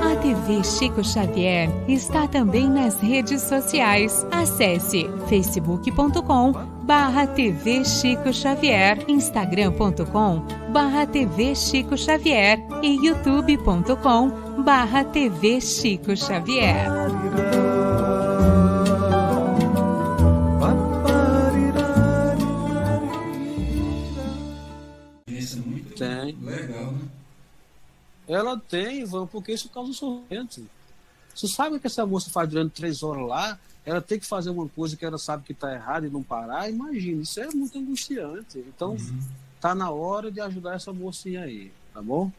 A TV Chico Xavier está também nas redes sociais. Acesse facebook.com/TV Chico Xavier, instagram.com/TV Chico Xavier e youtube.com/TV Chico Xavier. Tem. Legal, né? Ela tem, Ivan, porque isso causa sofrimento. Você sabe o que essa moça faz durante 3 horas lá? Ela tem que fazer uma coisa que ela sabe que está errada e não parar. Imagina, isso é muito angustiante. Então, tá na hora de ajudar essa mocinha aí, tá bom?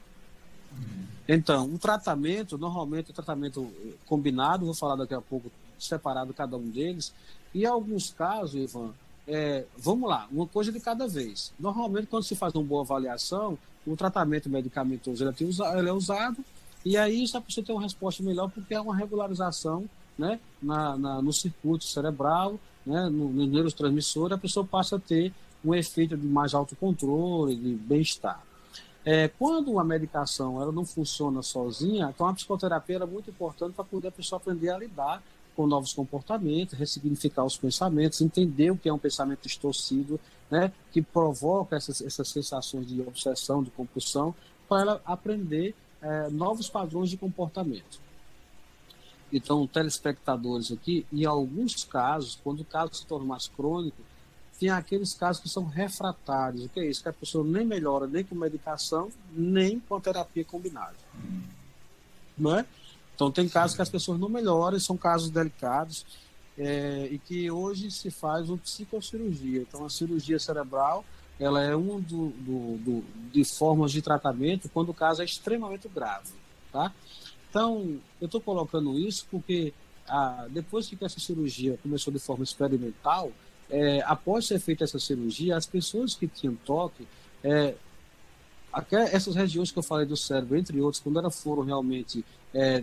Então, um tratamento, normalmente o tratamento combinado, vou falar daqui a pouco, separado cada um deles. E em alguns casos, Ivan, vamos lá, uma coisa de cada vez. Normalmente, quando se faz uma boa avaliação, o tratamento medicamentoso ele é usado, e aí a pessoa tem uma resposta melhor porque é uma regularização, né, no circuito cerebral, né, no neurotransmissor, a pessoa passa a ter um efeito de mais autocontrole, de bem-estar. Quando a medicação ela não funciona sozinha, então a psicoterapia é muito importante para poder a pessoa aprender a lidar com novos comportamentos, ressignificar os pensamentos, entender o que é um pensamento distorcido, né, que provoca essas sensações de obsessão, de compulsão, para ela aprender novos padrões de comportamento. Então, telespectadores aqui, em alguns casos, quando o caso se torna mais crônico, tem aqueles casos que são refratários. O que é isso? Que a pessoa nem melhora nem com medicação, nem com a terapia combinada. Não é? Então, tem casos que as pessoas não melhoram, são casos delicados, e que hoje se faz uma psicocirurgia. Então, a cirurgia cerebral, ela é uma de formas de tratamento quando o caso é extremamente grave, tá? Então, eu estou colocando isso porque, depois que essa cirurgia começou de forma experimental, após ser feita essa cirurgia, as pessoas que tinham toque, essas regiões que eu falei do cérebro, entre outros, quando elas foram realmente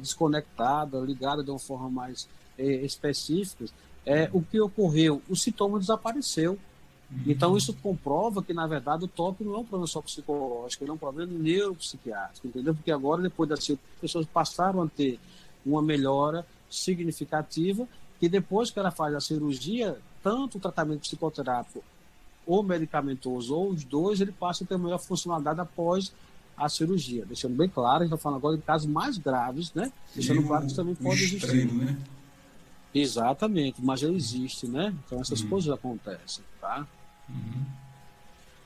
desconectadas, ligadas de uma forma mais específica, o que ocorreu? O sintoma desapareceu. Então, isso comprova que, na verdade, o toque não é um problema só psicológico, ele é um problema neuropsiquiátrico, entendeu? Porque agora, depois da cirurgia, as pessoas passaram a ter uma melhora significativa, que depois que ela faz a cirurgia, tanto o tratamento psicoterápico ou medicamentoso, ou os dois, ele passa a ter maior funcionalidade após a cirurgia. Deixando bem claro, a gente está falando agora de casos mais graves, né? Deixando claro que isso também pode existir. Né? Exatamente, mas já existe, né? Então essas coisas acontecem, tá?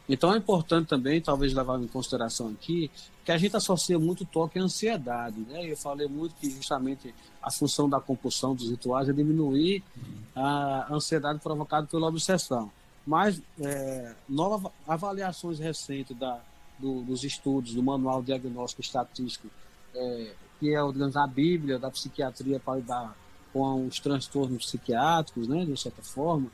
Então é importante também, talvez levar em consideração aqui, que a gente associa muito toque à ansiedade, né? Eu falei muito que justamente a função da compulsão dos rituais é diminuir a ansiedade provocada pela obsessão. Mas novas avaliações recentes dos estudos do Manual Diagnóstico Estatístico, que é a Bíblia da psiquiatria para lidar com os transtornos psiquiátricos, né, de certa forma,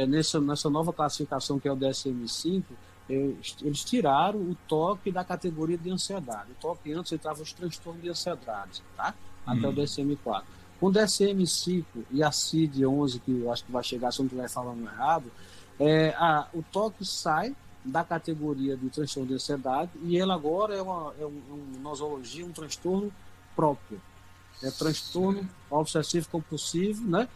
nessa nova classificação que é o DSM-5, eles tiraram o toque da categoria de ansiedade. O toque antes entrava os transtornos de ansiedade, tá? Até o DSM-4. Com o DSM-5 e a CID-11, que eu acho que vai chegar, se eu não estiver falando errado, o toque sai da categoria de transtorno de ansiedade e ele agora é uma nosologia, um transtorno próprio. Transtorno obsessivo compulsivo, né?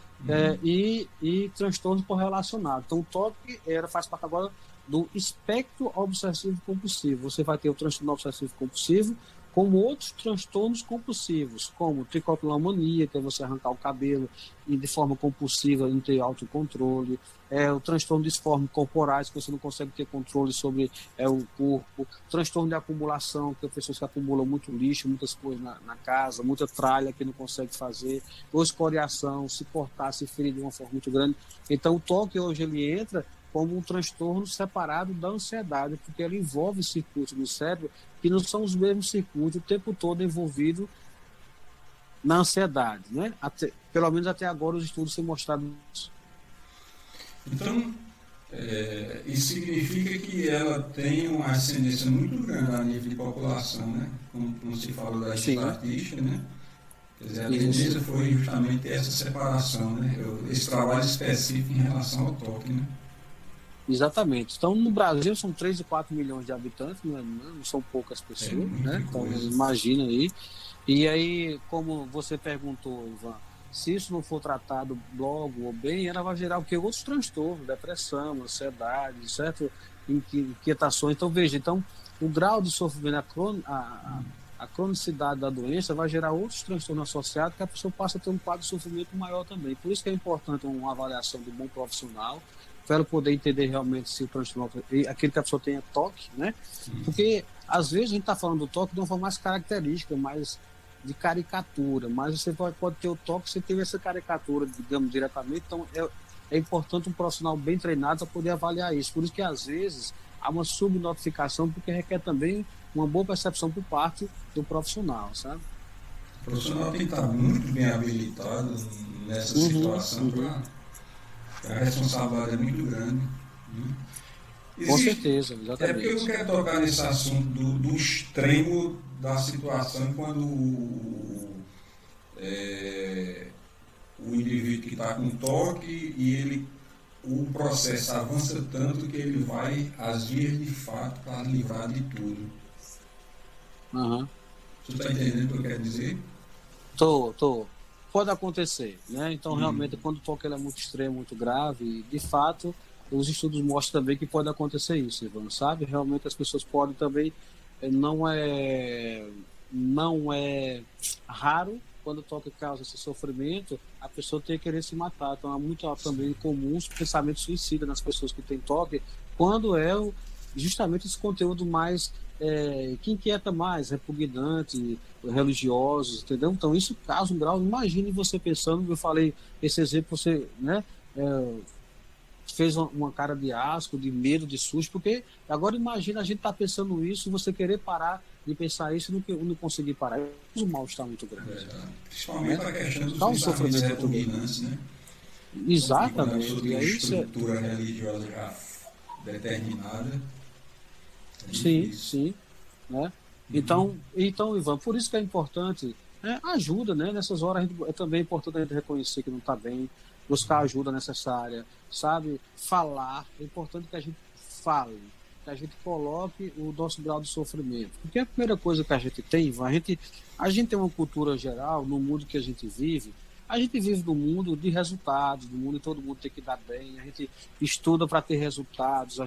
E transtorno correlacionado. Então o toque faz parte agora do espectro obsessivo compulsivo. Você vai ter o transtorno obsessivo compulsivo como outros transtornos compulsivos, como tricopilomania, que é você arrancar o cabelo e de forma compulsiva não ter autocontrole, o transtorno disforme corporais, que você não consegue ter controle sobre o corpo, transtorno de acumulação, que é pessoas que acumulam muito lixo, muitas coisas na casa, muita tralha que não consegue fazer, ou escoriação, se cortar, se ferir de uma forma muito grande. Então o toque hoje ele entra como um transtorno separado da ansiedade, porque ele envolve circuitos no cérebro que não são os mesmos circuitos o tempo todo envolvido na ansiedade, né? Pelo menos até agora os estudos têm mostrado isso. Então, isso significa que ela tem uma ascendência muito grande a nível de população, né? Como se fala da estatística, né? Quer dizer, a tendência foi justamente essa separação, né? Esse trabalho específico em relação ao toque, né? Exatamente. Então, no Brasil são 3 e 4 milhões de habitantes, não são poucas pessoas, né? Então, imagina aí. E aí, como você perguntou, Ivan, se isso não for tratado logo ou bem, ela vai gerar o quê? Outros transtornos, depressão, ansiedade, certo? Inquietações. Então, veja, então, o grau de sofrimento, a cronicidade da doença vai gerar outros transtornos associados que a pessoa passa a ter um quadro de sofrimento maior também. Por isso que é importante uma avaliação de um bom profissional, para ela poder entender realmente se o transtorno, aquele que a pessoa tenha toque, né? Porque, às vezes, a gente está falando do toque de uma forma mais característica, mais de caricatura, mas você pode ter o toque, você teve essa caricatura, digamos, diretamente, então é importante um profissional bem treinado para poder avaliar isso. Por isso que, às vezes, há uma subnotificação, porque requer também uma boa percepção por parte do profissional, sabe? O profissional tem que estar muito bem habilitado nessa situação, a responsabilidade é muito grande. Com certeza, exatamente. É porque eu não quero tocar nesse assunto do extremo da situação quando o indivíduo que está com toque e o processo avança tanto que ele vai agir de fato para livrar de tudo. Você está entendendo o que eu quero dizer? Tô. Pode acontecer, né? Então, realmente, quando o toque é muito extremo, muito grave, de fato, os estudos mostram também que pode acontecer isso, Ivan, sabe? Realmente as pessoas podem também, não é raro, quando o toque causa esse sofrimento, a pessoa ter que querer se matar. Então, é muito também comum os pensamentos suicidas nas pessoas que têm toque, quando é justamente esse conteúdo mais que inquieta mais, repugnante, religiosos, entendeu? Então isso causa um grau, imagine você pensando, eu falei, esse exemplo você, né, fez uma cara de asco, de medo, de susto, porque agora imagina a gente tá pensando isso e você querer parar de pensar isso e não conseguir parar. O mal está muito grande. Principalmente a questão dos pensamentos repugnantes, né? Exatamente. E aí estrutura religiosa já determinada. Sim, né? Então, Ivan, por isso que é importante ajuda, né? Nessas horas é também importante a gente reconhecer que não está bem, buscar a ajuda necessária, sabe? Falar, é importante que a gente fale, que a gente coloque o nosso grau de sofrimento. Porque a primeira coisa que a gente tem, Ivan, a gente tem uma cultura geral, no mundo que a gente vive num mundo de resultados, no mundo que todo mundo tem que dar bem, a gente estuda para ter resultados,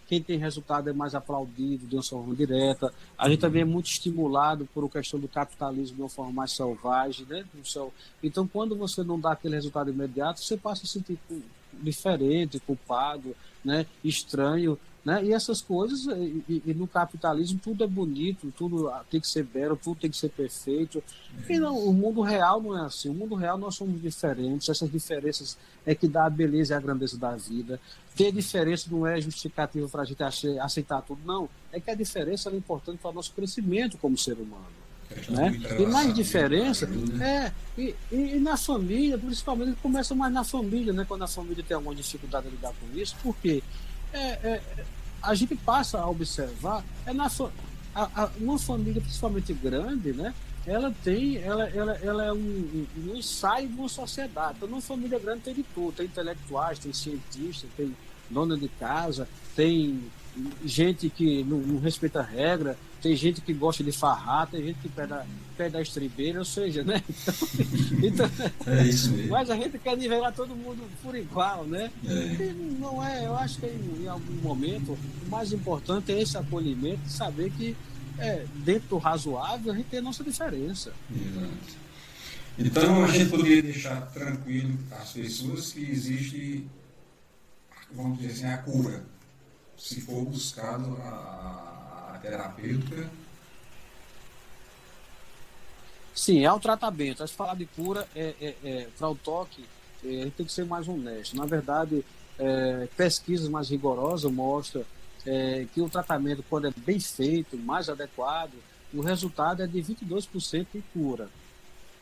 quem tem resultado é mais aplaudido de uma forma direta. A gente também é muito estimulado por a questão do capitalismo de uma forma mais selvagem, né? Então, quando você não dá aquele resultado imediato, você passa a se sentir diferente, culpado, né? Estranho, né? E essas coisas, e no capitalismo tudo é bonito, tudo tem que ser belo, tudo tem que ser perfeito. E não, o mundo real não é assim. O mundo real nós somos diferentes, essas diferenças é que dá a beleza e a grandeza da vida. Ter diferença não é justificativa para a gente aceitar tudo, não. É que a diferença é importante para o nosso crescimento como ser humano. Né? E mais diferença e na família, principalmente, começa mais na família, né? Quando a família tem alguma dificuldade de lidar com isso, porque a gente passa a observar uma família principalmente grande, né? Ela é um ensaio de uma sociedade. Então, uma família grande tem de tudo, tem intelectuais, tem cientistas, tem dona de casa, tem gente que não respeita a regra, tem gente que gosta de farrar, tem gente que pede a estribeira, ou seja, né? Então, é isso mesmo. Mas a gente quer nivelar todo mundo por igual, né? Não é, eu acho que em algum momento o mais importante é esse acolhimento, saber que dentro do razoável a gente tem a nossa diferença. Exato. Então a gente poderia deixar tranquilo as pessoas que existe, vamos dizer assim, a cura, se for buscado a terapêutica. Sim, é o tratamento. Se falar de cura, para o toque, a gente tem que ser mais honesto. Na verdade, pesquisas mais rigorosas mostram que o tratamento, quando é bem feito, mais adequado, o resultado é de 22% de cura.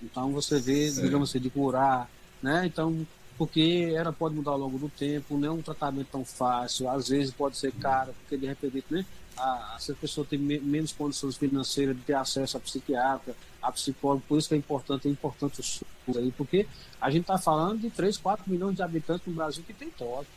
Então, você vê, digamos assim, de curar, né? Então, porque ela pode mudar ao longo do tempo, não é um tratamento tão fácil, às vezes pode ser caro, porque de repente, né, essa pessoa tem menos condições financeiras de ter acesso a psiquiatra, a psicólogo, por isso que é importante o SUS aí, porque a gente está falando de 3, 4 milhões de habitantes no Brasil que tem toque.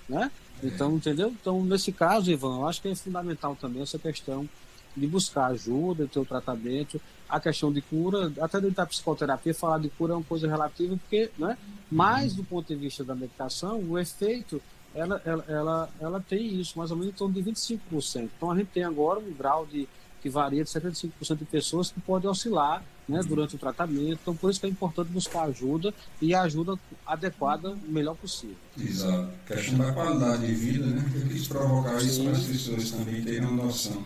né? Então, entendeu? Então, nesse caso, Ivan, eu acho que é fundamental também essa questão de buscar ajuda, ter o tratamento, a questão de cura, até dentro da psicoterapia, falar de cura é uma coisa relativa, porque, né? Mas, do ponto de vista da medicação, o efeito, ela tem isso, mais ou menos em torno de 25%. Então, a gente tem agora um grau que varia de 75% de pessoas que podem oscilar, né, durante o tratamento. Então, por isso que é importante buscar ajuda e a ajuda adequada o melhor possível. Exato. A questão da qualidade de vida, né? Eu quis provocar isso para as pessoas também terem uma noção.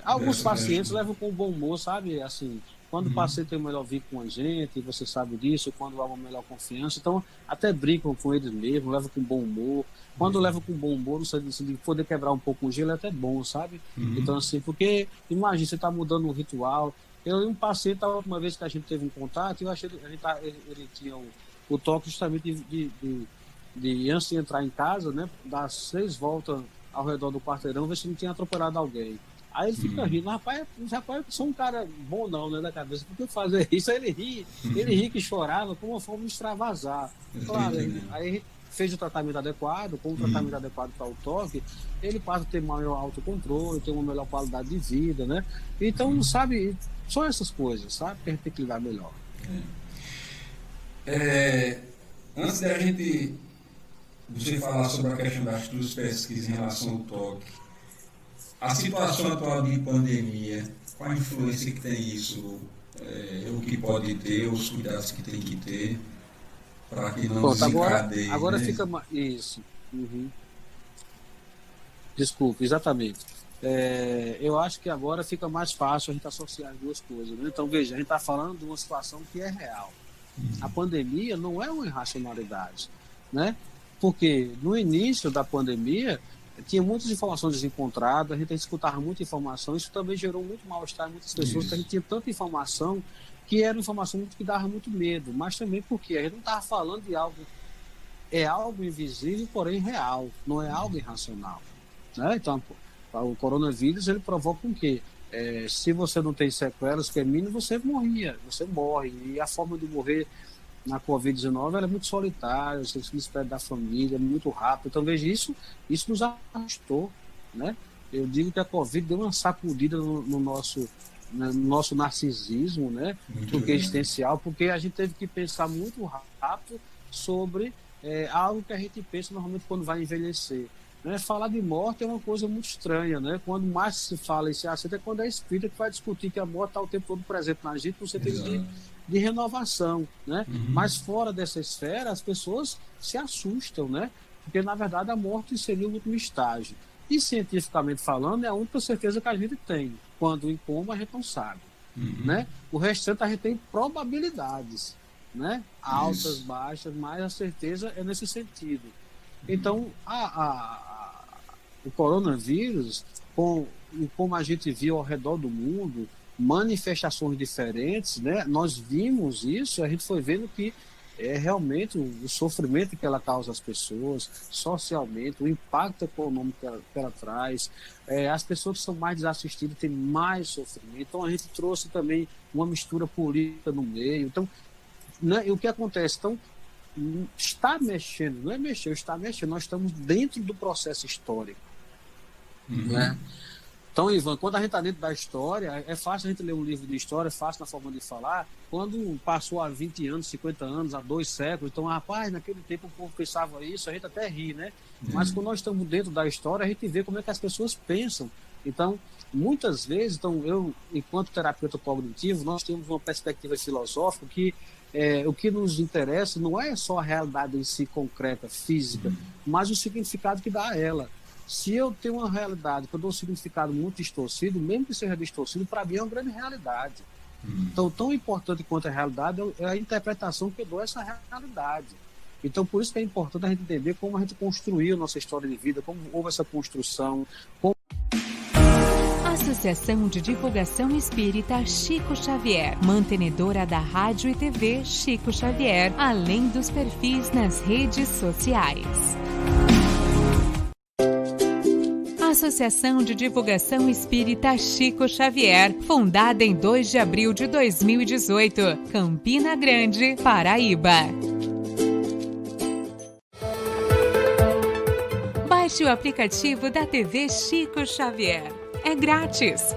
Alguns pacientes levam com bom humor, sabe? Assim, quando o paciente tem o melhor vínculo com a gente, você sabe disso, quando há uma melhor confiança, então até brincam com eles mesmos, levam com bom humor. Quando levam com bom humor, no sentido de poder quebrar um pouco o gelo, é até bom, sabe? Então, assim, porque, imagina, você está mudando um ritual. Eu e um paciente, a última vez que a gente teve um contato, eu achei ele tinha o toque justamente de antes de entrar em casa, né, dar 6 voltas ao redor do quarteirão, ver se não tinha atropelado alguém. Aí ele fica rindo, rapaz, eu sou um cara bom não, né, da cabeça, por que fazer isso? Aí ele ri que chorava como uma forma de extravasar. Claro, aí a gente fez o tratamento adequado, com o tratamento adequado para o toque, ele passa a ter maior autocontrole, ter uma melhor qualidade de vida, né? Então, sabe, são essas coisas, sabe, que a gente tem que lidar melhor. Antes da gente você falar sobre a questão das tuas pesquisas em relação ao toque, a situação atual de pandemia, qual a influência que tem isso, o que pode ter, os cuidados que tem que ter, para que não desencadeie. Agora, né? Fica isso. Desculpe, exatamente. Eu acho que agora fica mais fácil a gente associar as duas coisas, né? Então, veja, a gente está falando de uma situação que é real. A pandemia não é uma irracionalidade, né? Porque no início da pandemia tinha muitas informações desencontradas, a gente escutava muita informação, isso também gerou muito mal-estar em muitas pessoas, porque a gente tinha tanta informação que era informação que dava muito medo, mas também porque a gente não estava falando de algo, é algo invisível, porém real, não é algo irracional, né? Então, o coronavírus, ele provoca o quê? Se você não tem sequelas femininas, você morre, e a forma de morrer na Covid-19 ela é muito solitária, você se despede da família, é muito rápido. Então, veja, isso nos arrastou, né? Eu digo que a Covid deu uma sacudida no nosso narcisismo, né? Porque existencial, porque a gente teve que pensar muito rápido sobre algo que a gente pensa normalmente quando vai envelhecer. Né? Falar de morte é uma coisa muito estranha, né? Quando mais se fala e se aceita é quando é espírita que vai discutir que a morte está o tempo todo presente na gente, no sentido de renovação, né? Mas fora dessa esfera, as pessoas se assustam, né? Porque, na verdade, a morte seria o último estágio. E, cientificamente falando, é a única certeza que a gente tem. Quando em coma, a gente não sabe, né? O restante, a gente tem probabilidades, né? Altas, baixas, mas a certeza é nesse sentido. Então, o coronavírus, como a gente viu ao redor do mundo, manifestações diferentes, né? Nós vimos isso, a gente foi vendo que realmente o sofrimento que ela causa às pessoas, socialmente, o impacto econômico que ela traz, as pessoas que são mais desassistidas têm mais sofrimento. Então, a gente trouxe também uma mistura política no meio. Então, né? E o que acontece? Então, está mexendo, não é mexer, está mexendo, nós estamos dentro do processo histórico, né? Então, Ivan, quando a gente está dentro da história, é fácil a gente ler um livro de história, é fácil na forma de falar, quando passou há 20 anos, 50 anos, há 2 séculos, então, rapaz, naquele tempo o povo pensava isso, a gente até ri, né? Mas quando nós estamos dentro da história, a gente vê como é que as pessoas pensam. Então, muitas vezes, eu, enquanto terapeuta cognitivo, nós temos uma perspectiva filosófica que o que nos interessa não é só a realidade em si concreta, física, mas o significado que dá a ela. Se eu tenho uma realidade que eu dou um significado muito distorcido, mesmo que seja distorcido, para mim é uma grande realidade. Então, tão importante quanto a realidade é a interpretação que eu dou a essa realidade. Então, por isso que é importante a gente entender como a gente construiu nossa história de vida, como houve essa construção, Associação de Divulgação Espírita Chico Xavier, mantenedora da Rádio e TV Chico Xavier, além dos perfis nas redes sociais. Associação de Divulgação Espírita Chico Xavier, fundada em 2 de abril de 2018, Campina Grande, Paraíba. Baixe o aplicativo da TV Chico Xavier. É grátis.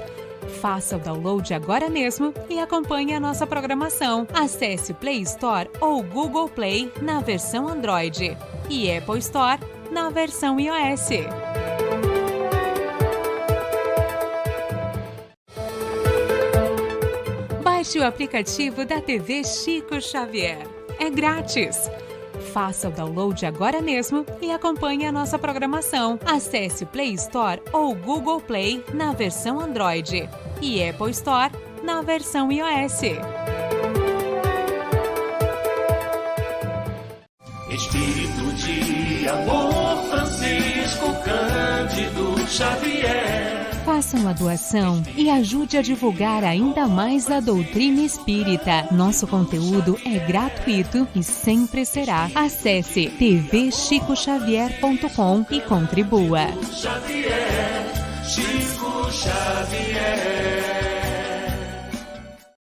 Faça o download agora mesmo e acompanhe a nossa programação. Acesse o Play Store ou Google Play na versão Android e Apple Store na versão iOS. Baixe o aplicativo da TV Chico Xavier. É grátis. Faça o download agora mesmo e acompanhe a nossa programação. Acesse o Play Store ou Google Play na versão Android e Apple Store na versão iOS. Espírito de amor, Francisco Cândido Xavier. Faça uma doação e ajude a divulgar ainda mais a doutrina espírita. Nosso conteúdo é gratuito e sempre será. Acesse tvchicoxavier.com e contribua. Chico Xavier.